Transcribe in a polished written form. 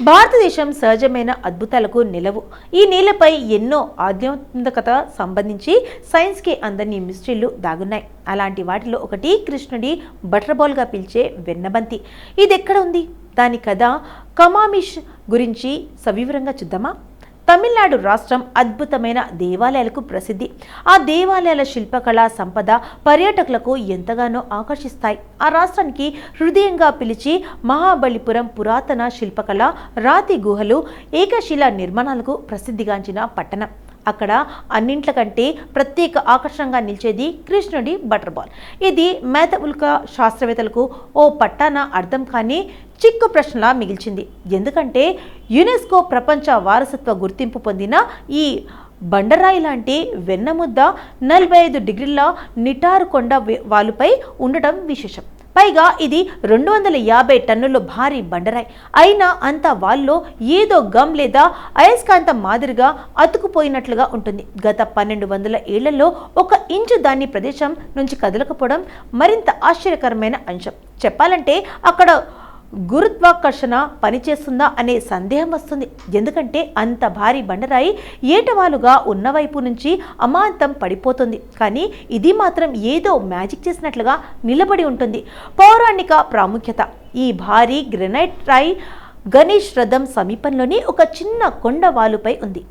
భారతదేశం సహజమైన అద్భుతాలకు నిలవు. ఈ నేలపై ఎన్నో ఆధ్యాత్మికత సంబంధించి సైన్స్కి అందని మిస్టరీలు దాగున్నాయి. అలాంటి వాటిలో ఒకటి కృష్ణుడి బటర్బాల్గా పిలిచే వెన్నబంతి. ఇది ఎక్కడ ఉంది? దాని కథ కమామిష్ గురించి సవివరంగా చూద్దామా? తమిళనాడు రాష్ట్రం అద్భుతమైన దేవాలయాలకు ప్రసిద్ధి. ఆ దేవాలయాల శిల్పకళా సంపద పర్యాటకులకు ఎంతగానో ఆకర్షిస్తాయి. ఆ రాష్ట్రానికి హృదయంగా పిలిచి మహాబలిపురం పురాతన శిల్పకళ, రాతి గుహలు, ఏకశిలా నిర్మాణాలకు ప్రసిద్ధిగాంచిన పట్టణం. అక్కడ అన్నింట్ల కంటే ప్రత్యేక ఆకర్షణగా నిలిచేది కృష్ణుడి బటర్బాల్. ఇది మేధవుల్క శాస్త్రవేత్తలకు ఓ పట్టాన అర్థం కాని చిక్కు ప్రశ్నలా మిగిల్చింది. ఎందుకంటే యునెస్కో ప్రపంచ వారసత్వ గుర్తింపు పొందిన ఈ బండరాయి లాంటి వెన్నముద్ద 45 డిగ్రీల నిటారు కొండ వాలుపై ఉండటం విశేషం. పైగా ఇది 250 టన్నుల భారీ బండరాయి అయినా అంత వాల్లో ఏదో గమ్ లేదా అయస్కాంతం మాదిరిగా అతుకుపోయినట్లుగా ఉంటుంది. గత 1200 ఏళ్లలో 1 ఇంచు దాని ప్రదేశం నుంచి కదలకపోవడం మరింత ఆశ్చర్యకరమైన అంశం. చెప్పాలంటే అక్కడ గురుత్వాకర్షణ పనిచేస్తుందా అనే సందేహం వస్తుంది. ఎందుకంటే అంత భారీ బండరాయి ఏటవాలుగా ఉన్నవైపు నుంచి అమాంతం పడిపోతుంది. కానీ ఇది మాత్రం ఏదో మ్యాజిక్ చేసినట్లుగా నిలబడి ఉంటుంది. పౌరాణిక ప్రాముఖ్యత: ఈ భారీ గ్రెనైట్ రాయి గణేష్ రథం సమీపంలోని ఒక చిన్న కొండ వాలుపై ఉంది.